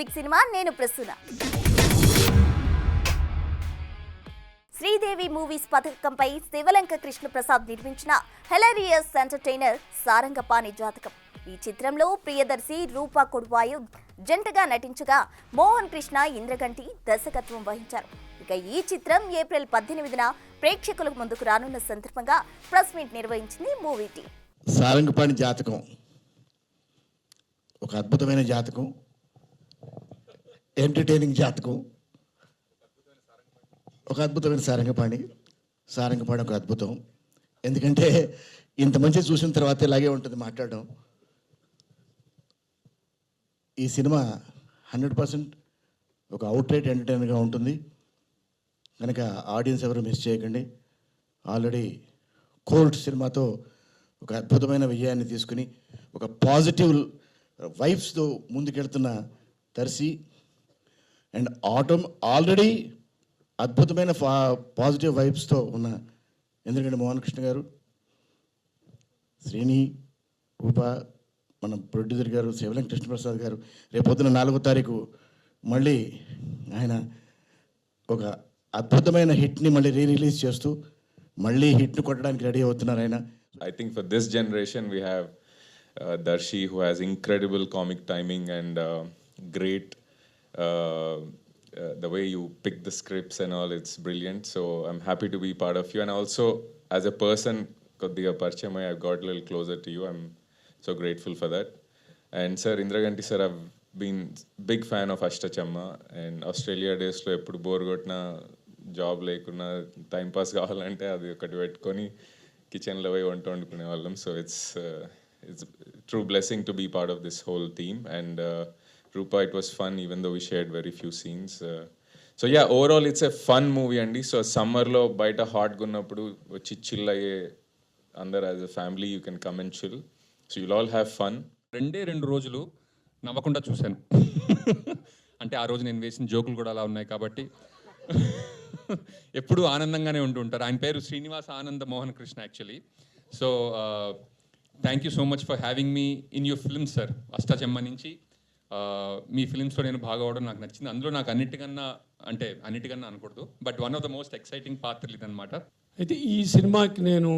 Hit cinema నేను Prasuna. Sridevi movies పథకంపై Sivalanka Krishnaprasad నిర్మించిన hilarious entertainer Sarangapani జాతకం. ఈ చిత్రంలో ప్రియదర్శి, రూపా కొడువాయు జంటగా నటించగా మోహన్ కృష్ణ, ఇంద్రగంటి దర్శకత్వం వహించారు. ఇక ఈ చిత్రం ఏప్రిల్ 18న ప్రేక్షకుల ముందుకు రానున్న సందర్భంగా ప్రెస్ మీట్ నిర్వహించింది మూవీ టీం. సారంగపాణి జాతకం ఒక అద్భుతమైన జాతకం, ఎంటర్టైనింగ్ జాతకం. ఒక అద్భుతమైన సారంగపాణి ఒక అద్భుతం. ఎందుకంటే ఇంత మంచి చూసిన తర్వాత ఇలాగే ఉంటుంది మాట్లాడడం. ఈ సినిమా 100% ఒక అవుట్రైట్ ఎంటర్టైనర్గా ఉంటుంది కనుక ఆడియన్స్ ఎవరు మిస్ చేయకండి. ఆల్రెడీ కోల్డ్ సినిమాతో ఒక అద్భుతమైన విజయాన్ని తీసుకుని ఒక పాజిటివ్ వైబ్స్తో ముందుకెళ్తున్న దర్శి అండ్ ఆల్రెడీ అద్భుతమైన పాజిటివ్ వైబ్స్తో ఉన్న ఎందుకంటే మోహన్ కృష్ణ గారు, శ్రీని, రూప, మన ప్రొడ్యూసర్ గారు శివలంక కృష్ణప్రసాద్ గారు. రేపొద్దున 4వ తారీఖు మళ్ళీ ఆయన ఒక అద్భుతమైన హిట్ని మళ్ళీ రిలీజ్ చేస్తూ మళ్ళీ హిట్ను కొట్టడానికి రెడీ అవుతున్నారు ఆయన. I think for this generation we have Darshi, who has incredible comic timing and great the way you pick the scripts and all, it's brilliant. So I'm happy to be part of you, and also as a person koddiga parchayam I've got a little closer to you. I'm so grateful for that. And sir, Indraganti sir, I've been big fan of Ashtachamma, and Australia days lo eppudu bore kottna job లేకున్నా time pass కావాలంటే అది ఒకటి పెట్టుకొని కిచెన్లో పోయి వంట వండుకునే వాళ్ళం. So it's true blessing to be part of this whole theme. And Rupa, it was fun even though we shared very few scenes. So yeah, overall it's a fun movie అండి. సో సమ్మర్లో బయట హాట్గా ఉన్నప్పుడు వచ్చి చిల్ అయ్యే అందరు as a family you can come and chill. So you'll all have fun. 2 రోజులు నవ్వకుండా చూశాను. అంటే ఆ రోజు నేను వేసిన జోకులు కూడా అలా ఉన్నాయి కాబట్టి ఎప్పుడు ఆనందంగానే ఉంటుంటారు. ఆయన పేరు Srinivasa Ananda Mohan Krishna actually. So thank you so much for having me in your films sir. Ashtachamma నుంచి మీ ఫిల్మ్స్లో నేను భాగం అవడం నాకు నచ్చింది. అందులో నాకు అన్నిటికన్నా అనకూడదు, but one of the most exciting పాత్రలు ఇదనమాట. అయితే ఈ సినిమాకి నేను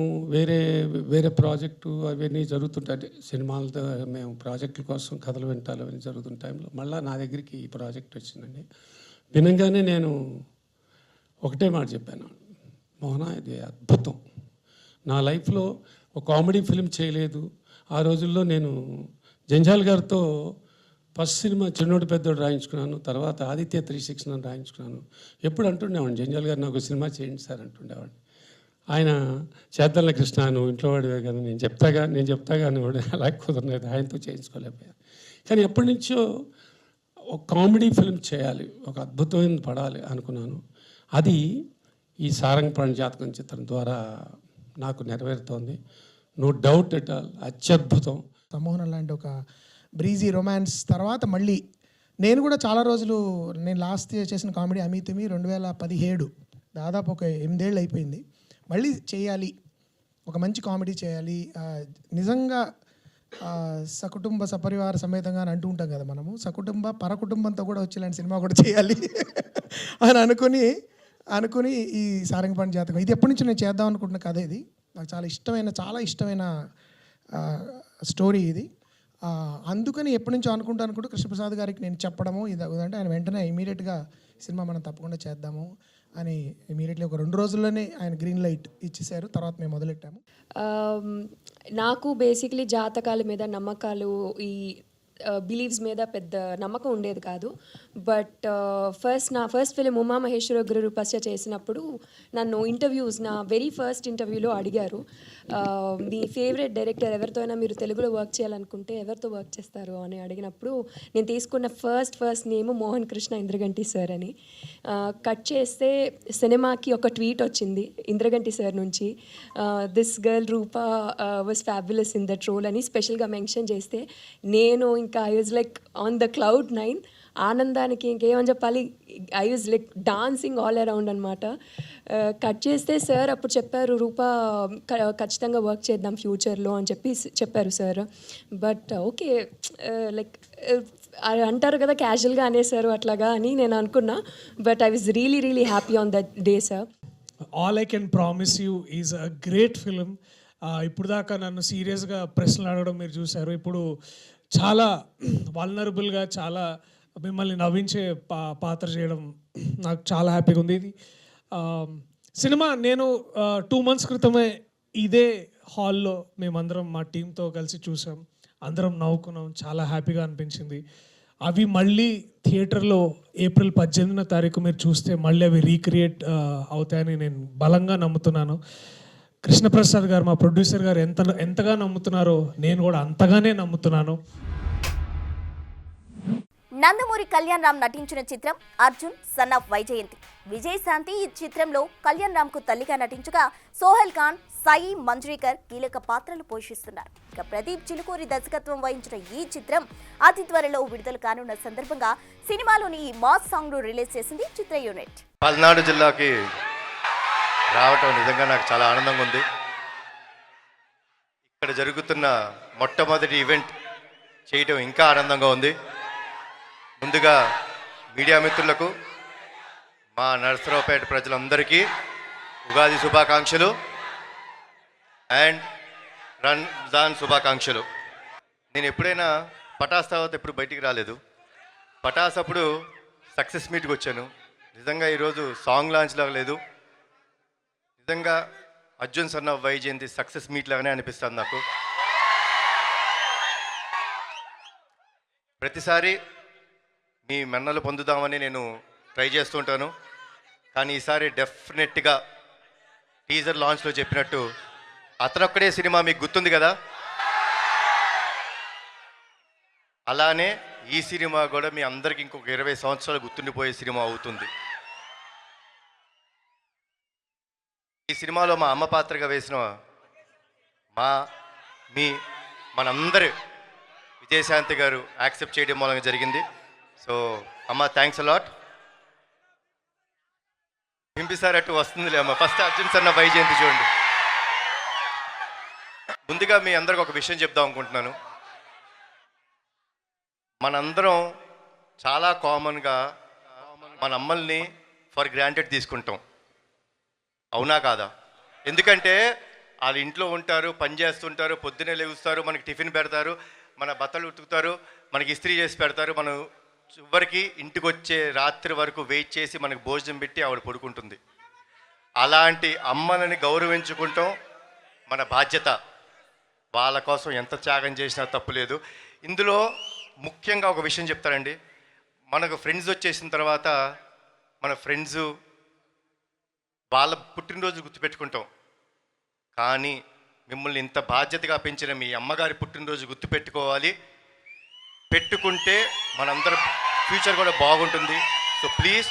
వేరే ప్రాజెక్టు అవన్నీ జరుగుతుంటాయి. సినిమాలతో మేము ప్రాజెక్టుల కోసం కథలు వింటాలు అవన్నీ జరుగుతున్న టైంలో మళ్ళీ నా దగ్గరికి ఈ ప్రాజెక్ట్ వచ్చిందండి. వినంగానే నేను ఒకటే మాట చెప్పాను, మోహన ఇది అద్భుతం. నా లైఫ్లో ఒక కామెడీ ఫిల్మ్ చేయలేదు. ఆ రోజుల్లో నేను జంజాల్ గారితో ఫస్ట్ సినిమా చిన్నోడు పెద్దోడు రాయించుకున్నాను, తర్వాత ఆదిత్య 369 రాయించుకున్నాను. ఎప్పుడు అంటుండేవాడిని, జంజాల్ గారు నాకు సినిమా చేయండి సార్ అంటుండేవాడిని. ఆయన చేద్దల కృష్ణ నువ్వు ఇంట్లో వాడివే కదా, నేను చెప్తా కానీ వాడు అలా కుదరలేదు, ఆయనతో చేయించుకోలేకపోయాను. కానీ ఎప్పటి నుంచో ఒక కామెడీ ఫిల్మ్ చేయాలి, ఒక అద్భుతమైన పడాలి అనుకున్నాను. అది ఈ సారంగపాణి జాతకం చిత్రం ద్వారా నాకు నెరవేరుతోంది. నో డౌట్ ఎట్ ఆల్, అత్యద్భుతం. సమ్మోహన్ లాంటి ఒక బ్రీజీ రొమాన్స్ తర్వాత మళ్ళీ నేను కూడా చాలా రోజులు, నేను లాస్ట్ ఇయర్ చేసిన కామెడీ అమితుమి 2017, దాదాపు ఒక 8 ఏళ్ళు అయిపోయింది. మళ్ళీ చేయాలి, ఒక మంచి కామెడీ చేయాలి, నిజంగా సకుటుంబ సపరివార సమేతంగా అని అంటూ ఉంటాం కదా మనము, సకుటుంబ పరకుటుంబంతో కూడా వచ్చేలాంటి సినిమా కూడా చేయాలి అని అనుకుని ఈ సారంగపాణి జాతకం ఇది ఎప్పటి నుంచి నేను చేద్దాం అనుకుంటున్న కథ. ఇది నాకు చాలా ఇష్టమైన స్టోరీ ఇది. అందుకని ఎప్పటి నుంచో అనుకుంటూ కృష్ణప్రసాద్ గారికి నేను చెప్పడము ఇది అంటే ఆయన వెంటనే ఇమీడియట్గా సినిమా మనం తప్పకుండా చేద్దాము అని ఇమీడియట్లీ ఒక 2 రోజుల్లోనే ఆయన గ్రీన్ లైట్ ఇచ్చేసారు. తర్వాత మేము మొదలెట్టాము. నాకు బేసిక్లీ జాతకాల మీద నమ్మకాలు, ఈ బిలీవ్స్ మీద పెద్ద నమ్మకం ఉండేది కాదు. బట్ నా ఫస్ట్ ఫిలిం ఉమామహేశ్వర గురురూపస్య చేసినప్పుడు నన్ను నా వెరీ ఫస్ట్ ఇంటర్వ్యూలో అడిగారు, మీ ఫేవరెట్ డైరెక్టర్ ఎవరితో అయినా మీరు తెలుగులో వర్క్ చేయాలనుకుంటే ఎవరితో వర్క్ చేస్తారు అని అడిగినప్పుడు నేను తీసుకున్న first name Mohan Krishna Indraganti sir అని. కట్ చేస్తే సినిమాకి ఒక ట్వీట్ వచ్చింది ఇంద్రగంటి సార్ నుంచి, this girl Rupa was fabulous in that role అని స్పెషల్గా మెన్షన్ చేస్తే నేను ఇంకా I was like on the cloud 9. ఆనందానికి ఇంకేమని చెప్పాలి, I was like dancing all around అనమాట. కట్ చేస్తే సార్ అప్పుడు చెప్పారు, రూపా ఖచ్చితంగా వర్క్ చేద్దాం ఫ్యూచర్లో అని చెప్పారు సార్. బట్ ఓకే, లైక్ అంటారు కదా క్యాజువల్గా అనేసారు అట్లాగా అని నేను అనుకున్నా, but I was really happy on that day sir. All I can promise you is a great film. ఇప్పుడు దాకా నన్ను సీరియస్గా ప్రశ్నలు అడగడం మీరు చూశారు. ఇప్పుడు చాలా వల్నరబుల్గా, చాలా మిమ్మల్ని నవ్వించే పాత్ర చేయడం నాకు చాలా హ్యాపీగా ఉంది. ఇది సినిమా నేను 2 months క్రితమే ఇదే హాల్లో మేమందరం మా టీంతో కలిసి చూసాం. అందరం నవ్వుకున్నాం, చాలా హ్యాపీగా అనిపించింది. అవి మళ్ళీ థియేటర్లో April 18 మీరు చూస్తే మళ్ళీ అవి రీక్రియేట్ అవుతాయని నేను బలంగా నమ్ముతున్నాను. కృష్ణప్రసాద్ గారు, మా ప్రొడ్యూసర్ గారు ఎంతగా నమ్ముతున్నారో నేను కూడా అంతగానే నమ్ముతున్నాను. నందమూరి కళ్యాణ్ రామ్ నటించిన చిత్రం అర్జున్ సన్ ఆఫ్ వైజయంతి. విజయశాంతి ఈ చిత్రంలో కళ్యాణ్ రామ్ కు తల్లిగా నటించగా సోహెల్ ఖాన్, సాయి మంజ్రీకర్ కీలక పాత్రలు పోషిస్తున్నారు. ఇక ప్రదీప్ చిలుకూరి దర్శకత్వం వహించిన ఈ చిత్రం అతి త్వరలో విడుదల కానున్న సందర్భంగా సినిమాలోని ఈ మాస్ సాంగ్ ను రిలీజ్ చేసింది చిత్ర యూనిట్. పల్నాడు జిల్లాకి రావటం నిజంగా నాకు చాలా ఆనందంగా ఉంది. ఇక్కడ జరుగుతున్న మొట్టమొదటి ఈవెంట్ చేయటం ఇంకా ఆనందంగా ఉంది. ముందుగా మీడియా మిత్రులకు, మా నరసరావుపేట ప్రజలందరికీ ఉగాది శుభాకాంక్షలు అండ్ రంజాన్ శుభాకాంక్షలు. నేను ఎప్పుడైనా పటాస్ తర్వాత ఎప్పుడు బయటికి రాలేదు. పటాస్ అప్పుడు సక్సెస్ మీట్కి వచ్చాను. నిజంగా ఈరోజు సాంగ్ లాంచ్ లాగా లేదు, నిజంగా Arjun son of Vyjayanthi success meet లాగానే అనిపిస్తుంది నాకు. ప్రతిసారి మీ మన్నలు పొందుదామని నేను ట్రై చేస్తుంటాను. కానీ ఈసారి డెఫినెట్గా టీజర్ లాంచ్లో చెప్పినట్టు అతనొక్కడే సినిమా మీకు గుర్తుంది కదా, అలానే ఈ సినిమా కూడా మీ అందరికి ఇంకొక 20 సంవత్సరాలు గుర్తుండిపోయే సినిమా అవుతుంది. ఈ సినిమాలో మా అమ్మ పాత్రగా వేసిన మనందరి విజయశాంతి గారు యాక్సెప్ట్ చేయడం మూలంగా జరిగింది. సో అమ్మ, థ్యాంక్స్ అలాట్. పింపిసారట్టు వస్తుందిలే అమ్మ. ఫస్ట్ అర్జున్ సన్న వైజయంతి చూడండి. ముందుగా మీ అందరికి ఒక విషయం చెప్దాం అనుకుంటున్నాను. మనందరం చాలా కామన్గా మన అమ్మల్ని ఫర్ గ్రాంటెడ్ తీసుకుంటాం, అవునా కాదా? ఎందుకంటే వాళ్ళు ఇంట్లో ఉంటారు, పని చేస్తుంటారు, పొద్దున్నే లేగుస్తారు, మనకి టిఫిన్ పెడతారు, మన బట్టలు ఉతుకుతారు, మనకి ఇస్త్రీ చేసి పెడతారు, మనం చివరికి ఇంటికి వచ్చే రాత్రి వరకు వెయిట్ చేసి మనకు భోజనం పెట్టి ఆవిడ పడుకుంటుంది. అలాంటి అమ్మలని గౌరవించుకుంటాం మన బాధ్యత. వాళ్ళ కోసం ఎంత త్యాగం చేసినా తప్పులేదు. ఇందులో ముఖ్యంగా ఒక విషయం చెప్తారండి. మనకు ఫ్రెండ్స్ వచ్చేసిన తర్వాత మన ఫ్రెండ్స్ వాళ్ళ పుట్టినరోజు గుర్తుపెట్టుకుంటాం, కానీ మిమ్మల్ని ఇంత బాధ్యతగా పెంచిన మీ అమ్మగారి పుట్టినరోజు గుర్తుపెట్టుకోవాలి. పెట్టుకుంటే మనందరం ఫ్యూచర్ కూడా బాగుంటుంది. సో ప్లీజ్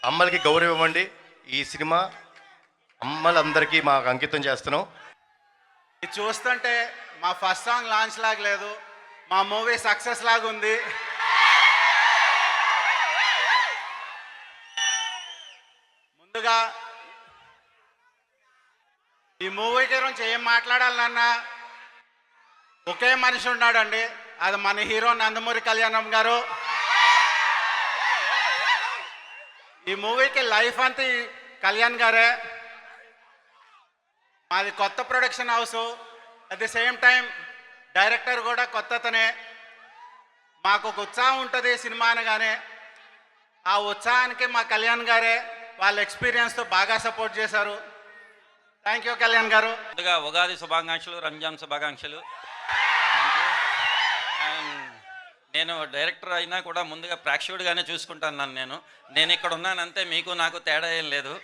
అమ్మలకి గౌరవం ఇవ్వండి. ఈ సినిమా అమ్మలందరికీ మాకు అంకితం చేస్తున్నాం. ఇది చూస్తుంటే మా ఫస్ట్ సాంగ్ లాంచ్ లాగా లేదు, మా మూవీ సక్సెస్ లాగా ఉంది. ముందుగా ఈ మూవీ గురించి ఏం మాట్లాడాలన్నా ఒకే మనిషి ఉన్నాడండి, అది మన హీరో నందమూరి కళ్యాణం గారు. ఈ మూవీకి లైఫ్ అంతా కళ్యాణ్ గారే. మాది కొత్త production house, at the same time director కూడా కొత్తతనే. మాకు ఒక ఉత్సాహం ఉంటుంది సినిమా అనగానే. ఆ ఉత్సాహానికి మా కళ్యాణ్ గారే వాళ్ళ ఎక్స్పీరియన్స్తో బాగా సపోర్ట్ చేశారు. థ్యాంక్ యూ కళ్యాణ్ గారు. ముందుగా ఉగాది శుభాకాంక్షలు, రంజాన్ శుభాకాంక్షలు. నేను డైరెక్టర్ అయినా కూడా ముందుగా ప్రేక్షకుడిగానే చూసుకుంటాను నేను ఇక్కడ ఉన్నానంతే, మీకు నాకు తేడా ఏం లేదు.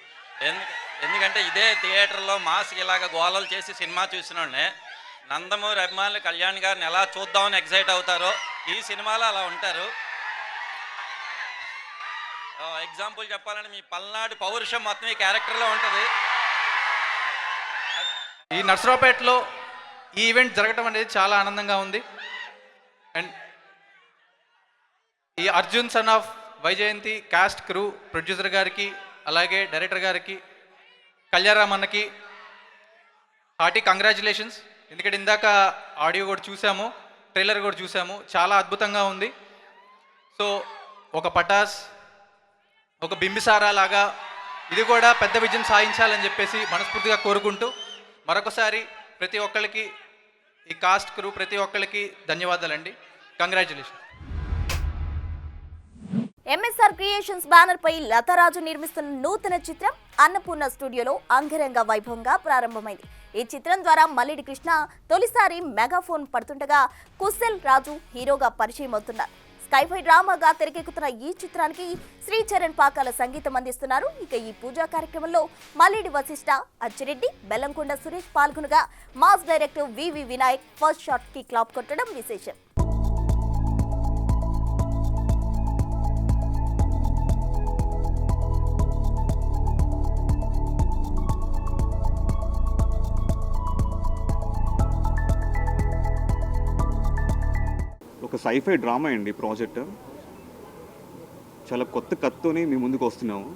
ఎందుకంటే ఇదే థియేటర్లో మాస్క్ ఇలాగ గోలలు చేసి సినిమా చూసినోడే నందమూరి అభిమానులు కళ్యాణ్ గారిని ఎలా చూద్దామని ఎగ్జైట్ అవుతారో ఈ సినిమాలో అలా ఉంటారు. ఎగ్జాంపుల్ చెప్పాలంటే మీ పల్నాడు పౌరుషం మొత్తం ఈ క్యారెక్టర్లో ఉంటుంది. ఈ నర్సరావుపేటలో ఈ ఈవెంట్ జరగడం అనేది చాలా ఆనందంగా ఉంది. అండ్ ఈ Arjun son of Vyjayanthi cost, crew, producer గారికి, అలాగే డైరెక్టర్ గారికి, కళ్యాణ్ అన్నకి హార్టీ కంగ్రాచులేషన్స్. ఎందుకంటే ఇందాక ఆడియో కూడా చూసాము, ట్రైలర్ కూడా చూసాము, చాలా అద్భుతంగా ఉంది. సో ఒక పటాస్, ఒక బింబిసారా లాగా ఇది కూడా పెద్ద విజయం సాధించాలని చెప్పేసి మనస్ఫూర్తిగా కోరుకుంటూ మరొకసారి ప్రతి ఒక్కరికి, ఈ కాస్ట్ క్రూ ప్రతి ఒక్కరికి ధన్యవాదాలండి. కంగ్రాచులేషన్. ఎంఎస్ఆర్ క్రియేషన్స్ బ్యానర్ పై లతారాజు నిర్మిస్తున్న నూతన చిత్రం అన్నపూర్ణ స్టూడియోలో అంగరంగ వైభవంగా ప్రారంభమైంది. ఈ చిత్రం ద్వారా మల్లిడి కృష్ణ తొలిసారి మెగాఫోన్ పడుతుండగా కుశల్ రాజు హీరోగా పరిచయం అవుతున్నారు. స్కైఫై డ్రామాగా తెరకెక్కుతున్న ఈ చిత్రానికి శ్రీచరణ్ పాకాల సంగీతం అందిస్తున్నారు. ఇక ఈ పూజా కార్యక్రమంలో మల్లిడి వశిష్ఠ, అచ్చిరెడ్డి, బెల్లంకొండ సురేష్ పాల్గొనగా మాస్ డైరెక్టర్ వివి వినాయక్ ఫస్ట్ షాట్ కి క్లాప్ కొట్టడం విశేషం. ఒక సైఫై డ్రామా అండి ప్రాజెక్ట్. చాలా కొత్త కథతోనే మీ ముందుకు వస్తున్నాము.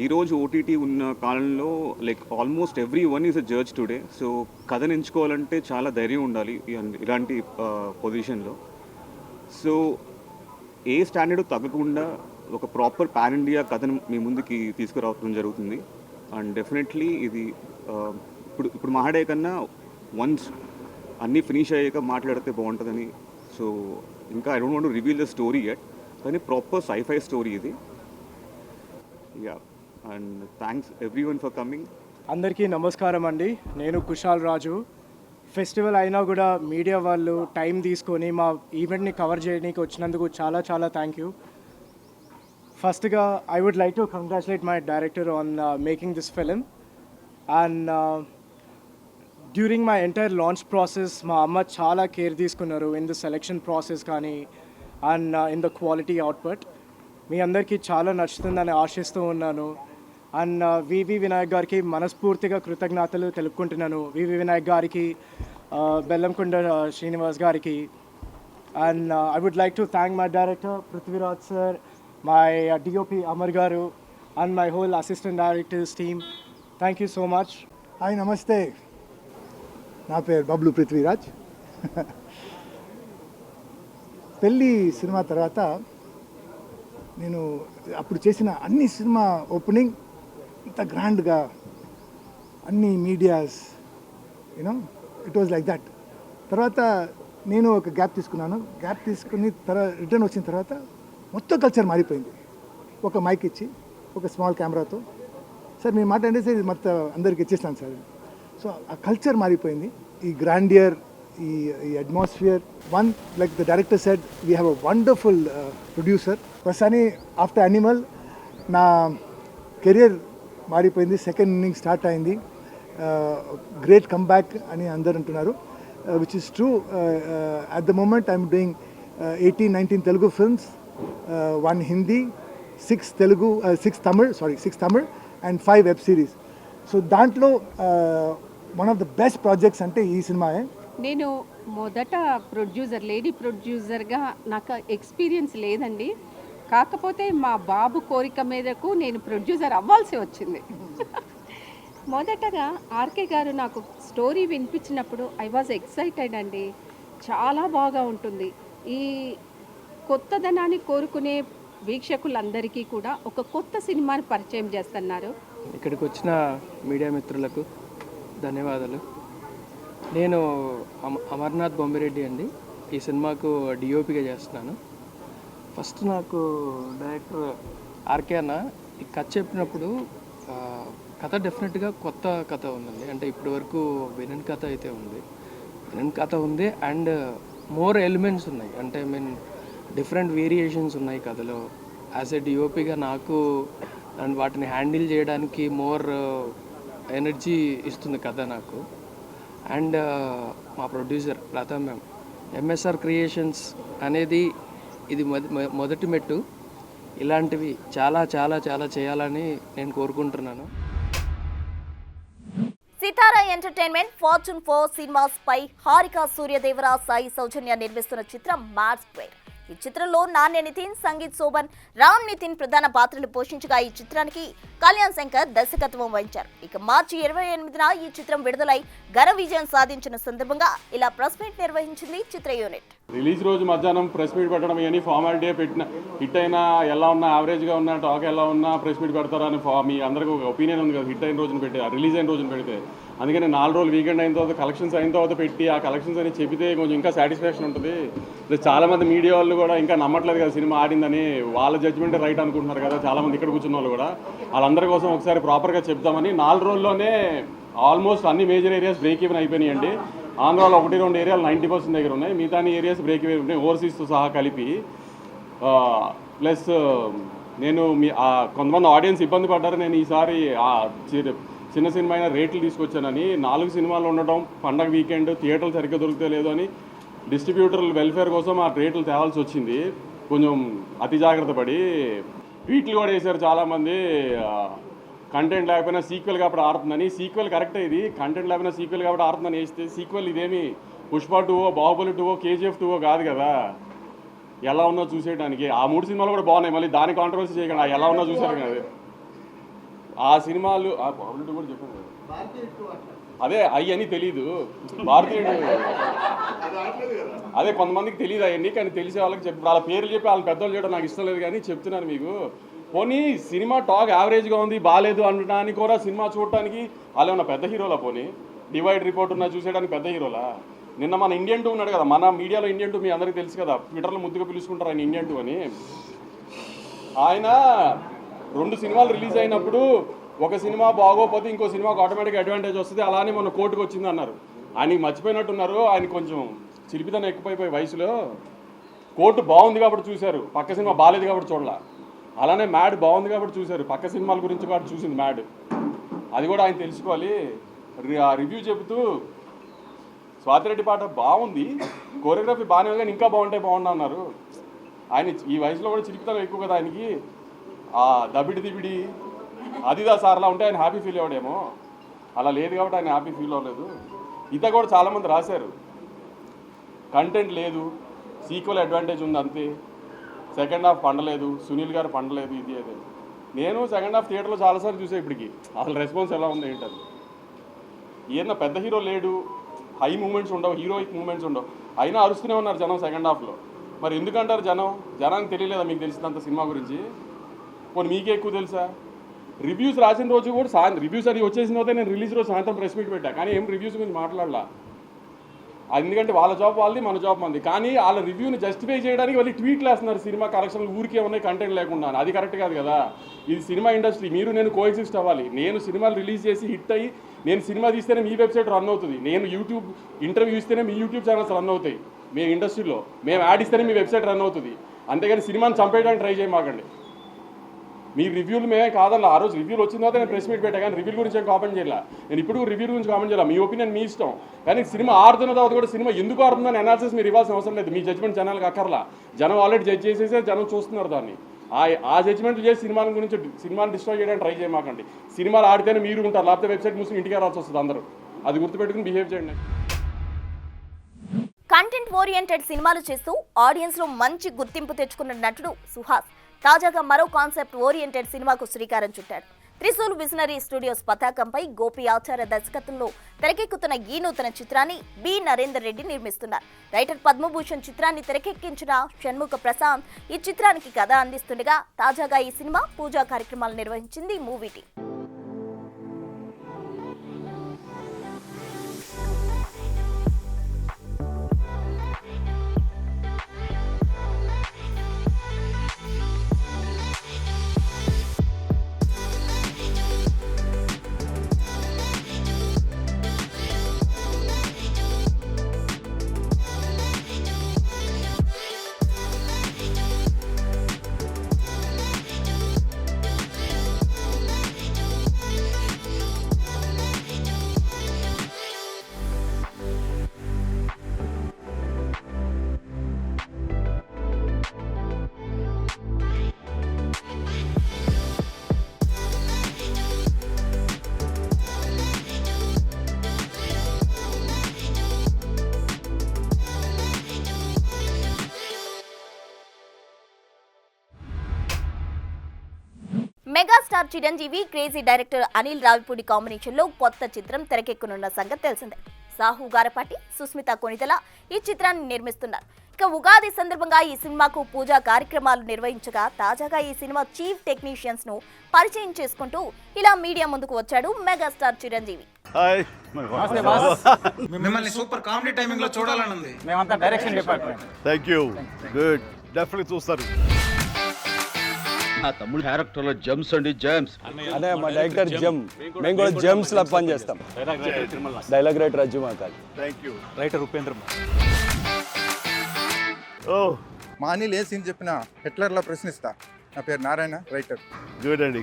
ఈరోజు ఓటీటీ ఉన్న కాలంలో like almost every one is a judge today. So కథను ఎంచుకోవాలంటే చాలా ధైర్యం ఉండాలి ఇలాంటి పొజిషన్లో. సో ఏ స్టాండర్డ్ తగ్గకుండా ఒక ప్రాపర్ పాన్ ఇండియా కథను మీ ముందుకి తీసుకురావడం జరుగుతుంది. అండ్ డెఫినెట్లీ ఇది ఇప్పుడు మాట్లాడే కన్నా వన్స్ అన్నీ ఫినిష్ అయ్యాక మాట్లాడితే బాగుంటుందని. సో ఇంకా I don't want to reveal the story yet, కానీ ప్రాపర్ సైఫై స్టోరీ ఇది. Yeah, and thanks everyone for coming. అందరికీ నమస్కారం అండి. నేను కుశాల్ రాజు. ఫెస్టివల్ అయినా కూడా మీడియా వాళ్ళు టైం తీసుకొని మా ఈవెంట్ని కవర్ చేయడానికి వచ్చినందుకు చాలా చాలా థ్యాంక్ యూ. ఫస్ట్గా I would like to congratulate my director on making this film. And during my entire launch process మా అమ్మ చాలా కేర్ తీసుకున్నారు ఇన్ ద సెలెక్షన్ ప్రాసెస్ కానీ and in the quality output. మీ అందరికీ చాలా నచ్చుతుందని ఆశిస్తూ ఉన్నాను. అండ్ వివి వినాయక్ గారికి మనస్ఫూర్తిగా కృతజ్ఞతలు తెలుపుకుంటున్నాను. వివి వినాయక్ గారికి, బెల్లంకొండ శ్రీనివాస్ గారికి. And I would like to thank my director Prithviraj sir, my DOP Amar garu and my whole assistant directors team. Thank you so much. Hi, namaste. నా పేరు బబ్లు పృథ్వీరాజ్. పెళ్ళి సినిమా తర్వాత నేను అప్పుడు చేసిన అన్ని సినిమా ఓపెనింగ్ ఇంత గ్రాండ్గా అన్ని medias you know it was like that. తర్వాత నేను ఒక గ్యాప్ తీసుకున్నాను. గ్యాప్ తీసుకుని రిటర్న్ వచ్చిన తర్వాత మొత్తం కల్చర్ మారిపోయింది. ఒక మైక్ ఇచ్చి ఒక స్మాల్ కెమెరాతో సార్ మీ మాట అంటే ఇది మొత్తం అందరికి ఇచ్చేస్తాను సార్. సో ఆ కల్చర్ మారిపోయింది. ఈ గ్రాండియర్, ఈ atmosphere. One like the director said we have a wonderful producer. ప్రస్తుతాన్ని ఆఫ్టర్ యానిమల్ నా కెరియర్ మారిపోయింది. సెకండ్ ఇన్నింగ్ స్టార్ట్ అయింది. గ్రేట్ కమ్బ్యాక్ అని అందరు అంటున్నారు, which is true. At the moment I'm doing 18-19 Telugu films, 1 Hindi, 6 Tamil and 5 web series. So దాంట్లో one of the best projects అంటే ఈ సినిమాయే. నేను మొదట లేడీ ప్రొడ్యూసర్గా నాకు ఎక్స్పీరియన్స్ లేదండి. కాకపోతే మా బాబు కోరిక మేరకు నేను ప్రొడ్యూసర్ అవ్వాల్సి వచ్చింది. మొదటగా ఆర్కే గారు నాకు స్టోరీ వినిపించినప్పుడు ఐ వాజ్ ఎక్సైటెడ్ అండి. చాలా బాగా ఉంటుంది. ఈ కొత్తదనాన్ని కోరుకునే వీక్షకులందరికీ కూడా ఒక కొత్త సినిమాని పరిచయం చేస్తున్నారు. ఇక్కడికి వచ్చిన మీడియా మిత్రులకు ధన్యవాదాలు. నేను అమర్నాథ్ బొమ్మిరెడ్డి అండి. ఈ సినిమాకు డిఓపిగా చేస్తున్నాను. ఫస్ట్ నాకు డైరెక్టర్ ఆర్కే అన్న ఈ కథ చెప్పినప్పుడు కథ డెఫినెట్గా కొత్త కథ ఉందండి. అంటే ఇప్పటి వరకు వినని కథ అయితే ఉంది, అండ్ మోర్ ఎలిమెంట్స్ ఉన్నాయి. అంటే డిఫరెంట్ వేరియేషన్స్ ఉన్నాయి కథలో. యాజ్ ఎ డిఓపిగా నాకు అండ్ వాటిని హ్యాండిల్ చేయడానికి మోర్ ఎనర్జీ ఇస్తుంది కథ నాకు. అండ్ మా producer Latha ma'am, MSR Creations అనేది ఇది మొదటి మెట్టు. ఇలాంటివి చాలా చాలా చాలా చేయాలని నేను కోరుకుంటున్నాను. సితారా ఎంటర్టైన్మెంట్ ఫార్చ్యూన్ 4 సినిమాస్ పై హారిక సూర్యదేవర, సాయి సౌజన్య నిర్మిస్తున్న చిత్రం మ్యాడ్ స్క్వేర్. ఈ చిత్రంలో నాన్య నితిన్, సంగీత్ శోభన్, రామ్ నితిన్ ప్రధాన పాత్రలు పోషించగా ఈ చిత్రానికి కళ్యాణ్ శంకర్ దర్శకత్వం వహించారు. ఇక మార్చి 28న ఈ చిత్రం విడుదలై ఘన విజయం సాధించిన సందర్భంగా ఇలా ప్రెస్ మీట్ నిర్వహించింది చిత్ర యూనిట్. రిలీజ్ రోజు మధ్యాహ్నం ప్రెస్ మీట్ పెట్టడం ఇవన్నీ ఫార్మాలిటీ పెట్టిన హిట్ అయినా ఎలా ఉన్నా యావరేజ్గా ఉన్నా టాక్ ఎలా ఉన్నా ప్రెస్ మీట్ పెడతారని మీ అందరికీ ఒక ఒపీనియన్ ఉంది కదా. హిట్ అయిన రోజున పెట్టి రిలీజ్ అయిన రోజున పెడితే అందుకని 4 రోజులు వీకెండ్ అయిన తర్వాత కలెక్షన్స్ అయిన తర్వాత పెట్టి ఆ కలెక్షన్స్ అని చెబితే కొంచెం ఇంకా సాటిస్ఫాక్షన్ ఉంటుంది. చాలామంది మీడియా వాళ్ళు కూడా ఇంకా నమ్మట్లేదు కదా సినిమా ఆడిందని, వాళ్ళ జడ్జ్మెంట్ రైట్ అనుకుంటున్నారు కదా చాలామంది ఇక్కడ కూర్చున్న వాళ్ళు కూడా. వాళ్ళందరి కోసం ఒకసారి ప్రాపర్గా చెప్తామని 4 రోజుల్లోనే ఆల్మోస్ట్ అన్ని మేజర్ ఏరియాస్ బ్రేక్ ఈవెన్ అయిపోయినాయండి. ఆంధ్రాలో 1-2 ఏరియాలు 90% దగ్గర ఉన్నాయి, మిగతా ఏరియాస్ బ్రేక్ ఈవెన్ ఉన్నాయి ఓవర్సీస్తో సహా కలిపి. ప్లస్ నేను కొంతమంది ఆడియన్స్ ఇబ్బంది పడ్డారు. నేను ఈసారి చిన్న సినిమా అయినా రేట్లు తీసుకొచ్చానని. 4 సినిమాలు ఉండటం, పండగ వీకెండ్, థియేటర్లు సరిగ్గా దొరికితే లేదు అని డిస్ట్రిబ్యూటర్ల వెల్ఫేర్ కోసం ఆ రేట్లు తేవాల్సి వచ్చింది. కొంచెం అతి జాగ్రత్త పడి ట్వీట్లు కూడా వేశారు చాలామంది. కంటెంట్ లేకపోయినా సీక్వెల్ కాబట్టి ఆడుతుందని. సీక్వెల్ కరెక్టే, ఇది కంటెంట్ లేకపోయినా సీక్వెల్ కాబట్టి ఆడుతుందని వేస్తే సీక్వెల్ ఇదేమి పుష్ప 2, బాహుబలి 2, KGF 2 కాదు కదా. ఎలా ఉన్నా చూసేయడానికి ఆ 3 సినిమాలు కూడా బాగున్నాయి. మళ్ళీ దాని కాంట్రవర్సీ చేయకుండా ఎలా ఉన్నా చూసారు కదా ఆ సినిమాలు. బాహుబలి 2 కూడా చెప్పాను అదే అవన్నీ తెలీదు భారతీయుడు. అదే కొంతమందికి తెలియదు అవన్నీ, కానీ తెలిసే వాళ్ళకి వాళ్ళ పేర్లు చెప్పి వాళ్ళ పెద్దవాళ్ళు చేయడం నాకు ఇష్టం లేదు, కానీ చెప్తున్నాను మీకు. పోనీ సినిమా టాక్ యావరేజ్గా ఉంది బాగాలేదు అనడానికి కూడా సినిమా చూడటానికి వాళ్ళు ఏమన్నా పెద్ద హీరోలా? పోనీ డివైడ్ రిపోర్ట్ ఉన్నా చూసేయడానికి పెద్ద హీరోలా? నిన్న మన ఇండియన్ 2 ఉన్నాడు కదా, మన మీడియాలో ఇండియన్ 2 మీ అందరికీ తెలుసు కదా, ట్విట్టర్లో ముద్దుగా పిలుచుకుంటారు ఆయన ఇండియన్ 2 అని. ఆయన 2 సినిమాలు రిలీజ్ అయినప్పుడు ఒక సినిమా బాగోపోతే ఇంకో సినిమాకు ఆటోమేటిక్గా అడ్వాంటేజ్ వస్తుంది, అలానే మొన్న కోర్టుకు వచ్చింది అన్నారు. ఆయనకి మర్చిపోయినట్టున్నారు, ఆయన కొంచెం చిలిపితనం ఎక్కువైపోయి వయసులో. కోర్టు బాగుంది కాబట్టి చూశారు, పక్క సినిమా బాగాలేదు కాబట్టి చూడాల. అలానే మ్యాడ్ బాగుంది కాబట్టి చూశారు, పక్క సినిమాల గురించి కాబట్టి చూసింది మ్యాడ్. అది కూడా ఆయన తెలుసుకోవాలి. రివ్యూ చెబుతూ స్వాతిరెడ్డి పాట బాగుంది, కోరియోగ్రఫీ బాగానే ఉంది కానీ ఇంకా బాగుంటే బాగుండు అన్నారు. ఆయన ఈ వయసులో కూడా చిలిపితనం ఎక్కువ కదా ఆయనకి. ఆ దబిడి దిబిడి అదిదా సార్లా ఉంటే ఆయన హ్యాపీ ఫీల్ అవ్వడేమో, అలా లేదు కాబట్టి ఆయన హ్యాపీ ఫీల్ అవ్వలేదు. ఇత కూడా చాలామంది రాశారు, కంటెంట్ లేదు, సీక్వెల్ అడ్వాంటేజ్ ఉంది అంతే, సెకండ్ హాఫ్ పండలేదు, సునీల్ గారు పండలేదు, ఇది అదే. నేను సెకండ్ హాఫ్ థియేటర్లో చాలాసార్లు చూసే ఇప్పటికి అసలు రెస్పాన్స్ ఎలా ఉంది ఏంటది. ఏదన్నా పెద్ద హీరో లేడు, హై మూమెంట్స్ ఉండవు, హీరోయిక్ మూమెంట్స్ ఉండవు, అయినా అరుస్తూనే ఉన్నారు జనం సెకండ్ హాఫ్లో. మరి ఎందుకంటారు జనానికి తెలియలేదా మీకు తెలిసినంత సినిమా గురించి? పోనీ మీకే ఎక్కువ తెలుసా? రివ్యూస్ రాసిన రోజు కూడా రివ్యూస్ అది వచ్చేసిన తర్వాత నేను రిలీజ్ రోజు సాయంత్రం ప్రెస్ మీట్ పెట్టా, కానీ ఏం రివ్యూస్ గురించి మాట్లాడలా. ఎందుకంటే వాళ్ళ జాబ్ వాళ్ళది, మన జాబ్ మంది. కానీ వాళ్ళ రివ్యూని జస్టిఫై చేయడానికి వాళ్ళు ట్వీట్లు వేస్తున్నారు, సినిమా కలెక్షన్లు ఊరికే ఉన్నాయి కంటెంట్ లేకుండా. అది కరెక్ట్ కాదు కదా. ఇది సినిమా ఇండస్ట్రీ, మీరు నేను కోఎగ్జిస్ట్ అవ్వాలి. నేను సినిమాలు రిలీజ్ చేసి హిట్ అయ్యి నేను సినిమా తీస్తేనే మీ వెబ్సైట్ రన్ అవుతుంది, నేను యూట్యూబ్ ఇంటర్వ్యూ ఇస్తేనే మీ యూట్యూబ్ ఛానల్స్ రన్ అవుతాయి. మేము ఇండస్ట్రీలో మేము యాడ్ ఇస్తేనే మీ వెబ్సైట్ రన్ అవుతుంది. అంతేగాని సినిమాని చంపేయడానికి ట్రై చేయమాకండి. మీ రివ్యూలు మేమే కాదన్నా. ఆ రోజు రివ్యూలు వచ్చిన తర్వాత నేను ప్రెస్ మీట్ పెట్టా, కానీ రివ్యూల గురించి ఏం కామెంట్ చేయాలి. నేను ఇప్పుడు రివ్యూ గురించి కామెంట్ చేయాలి, మీ ఒపీనియన్ మీ ఇష్టం. కానీ సినిమా ఆడుతున్న తర్వాత కూడా సినిమా ఎందుకు ఆడుతుందని అనాలిసిస్ మీరు ఇవ్వాల్సిన అవసరం లేదు. మీ జడ్జ్మెంట్ జనాలకు అక్కర్లా. జనం ఆల్రెడీ జడ్జ్ చేసేసే జనం చూస్తున్నారు దాన్ని. ఆ జడ్జ్మెంట్ చేసి సినిమాల గురించి సినిమాని డిస్ట్రాయ్ చేయడానికి ట్రై చేయమాకండి. సినిమాలు ఆడితేనే మీరు ఉంటారు, లేకపోతే వెబ్సైట్ మూసి ఇంటికి రావాల్సి వస్తుంది అందరూ. అది గుర్తుపెట్టుకుని బిహేవ్ చేయండి. కంటెంట్ ఓరియంటెడ్ సినిమాలు చేస్తూ ఆడియన్స్ లో మంచి గుర్తింపు తెచ్చుకున్న నటుడు సుహాస్ తాజాగా మరో కాన్సెప్ట్ ఓరియంటెడ్ సినిమాకు శ్రీకారం చుట్టాడు. త్రిశూల్ విజనరీ స్టూడియోస్ పతాకంపై గోపి ఆచార్య దర్శకత్వంలో తెరకెక్కుతున్న ఈ నూతన చిత్రాన్ని బి నరేందర్ రెడ్డి నిర్మిస్తున్నారు. రైటర్ పద్మభూషణ్ చిత్రాన్ని తెరకెక్కించిన షణ్ముఖ ప్రసాద్ ఈ చిత్రానికి కథ అందిస్తుండగా తాజాగా ఈ సినిమా పూజా కార్యక్రమాలు నిర్వహించింది movie team. Megastar Chiranjeevi crazy director Anil Ravipudi combination లో కొత్త చిత్రం తెరకెక్కనున్న సంగతి తెలిసిందే. సాహు గారపాటి, సుస్మిత కొనిదల ఈ చిత్రాన్ని నిర్మిస్తున్నారు. ఇక ఉగాది సందర్భంగా ఈ సినిమాకు పూజా కార్యక్రమాలు నిర్వహించగా తాజాగా ఈ సినిమా చీఫ్ టెక్నీషియన్స్ ను పరిచయం చేసుకుంటూ ఇలా మీడియా ముందుకు వచ్చాడు మెగాస్టార్ చిరంజీవి. మిమ్మల్ని సూపర్ కామెడీ టైమింగ్ లో చూడాలని ఉంది. మేమంతా direction department. Thank you. Good. Definitely చూస్తారు. నా తమ్ముడు క్యారెక్టర్ లో జెమ్స్ అండి, జెమ్స్. అదే మా డైరెక్టర్ జెమ్. మేము కూడా జెమ్స్ లా పని చేస్తాం. డైలాగ్ రైటర్ రాజు మాకాలి. Thank you. రైటర్ ఉపేంద్ర. ఓ మా అనిల్ ఏ సీన్ చెప్పినా హిట్లర్లా ప్రశ్నిస్తా. నా పేరు నారాయణ, రైటర్. గుడ్ అండి.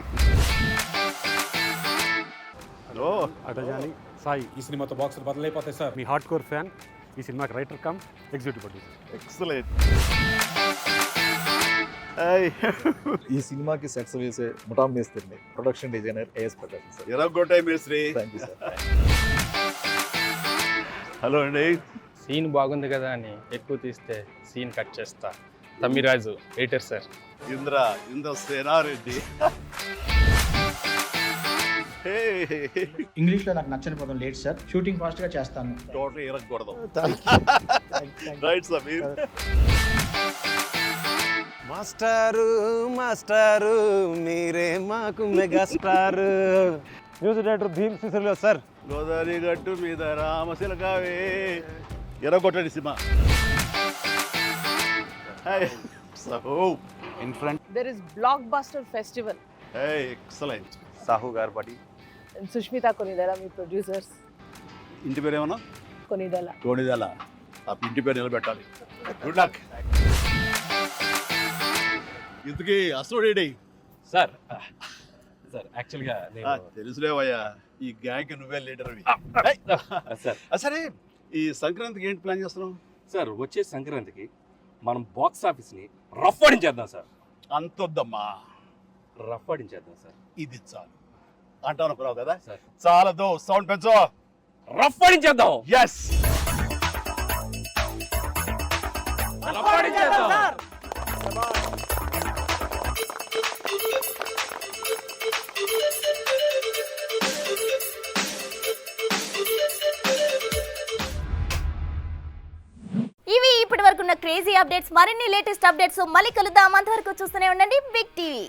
హలో అటజాని సాయి. ఈ సినిమాతో బాక్సులు బదులైపోతాయి సార్. మీ హార్డ్ కోర్ ఫ్యాన్. ఈ సినిమాకి writer cum executive producer. Excellent. ఈ సినిమాకి సెట్స్ వేసే ముఠా మేస్త్రిని, production designer AS Prakash sir. ఎరగొట్టాయి మేస్త్రి. Thank you sir. హలో అండి. సీన్ బాగుంది కదా అని ఎక్కువ తీస్తే సీన్ కట్ చేస్తా. Tammiraju, editor sir. ఇంద్ర సేనారెడ్డి. ఇంగ్లీష్లో నాకు నచ్చని పదం లేట్ సార్. షూటింగ్ ఫాస్ట్గా చేస్తాను. టోటల్ ఎరగకూడదు. రైట్ సమీర్. మాస్టారు మాస్టారు మీరే మాకు megastar. Music director Bheem Cecilio sir. Godavari గట్టు మీద రామశిలకావే. ఎరగొట్టండి సినిమా. In front There is Blockbuster Festival. Excellent. Sahu Garapati. Sushmita Konidala, మీ ప్రొడ్యూసర్స్. ఇంటి పేరు ఏమన్నా? కొనిదల. కొనిదల. ఆ ఇంటి పేరు నిలబెట్టాలి. Good luck. ఇంతకీ అసోడేడి సార్. సార్ యాక్చువల్గా తెలుసులేవయ్యా, ఈ గ్యాంగ్ నువ్వే లీడర్ అవి. సరే, ఈ సంక్రాంతికి ఏంటి ప్లాన్ చేస్తున్నావు? సార్ వచ్చే సంక్రాంతికి మనం బాక్స్ ఆఫీస్ని రఫ్ ఆడించేద్దాం సార్. అంతొద్దమ్మా, రఫ్ ఆడించేద్దాం సార్. ఇది చాలు అంటావు అనుకున్నావు కదా. చాలదు, సౌండ్ పెంచు. రఫ్ ఆడించేద్దాం. ఎస్, రఫ్ ఆడించేద్దాం. ఇవి ఇప్పటి వరకు ఉన్న క్రేజీ అప్డేట్స్. మరిన్ని లేటెస్ట్ అప్డేట్స్ మళ్ళీ కలుద్దాం. అంతవరకు చూస్తూనే ఉండండి బిగ్ టీవీ.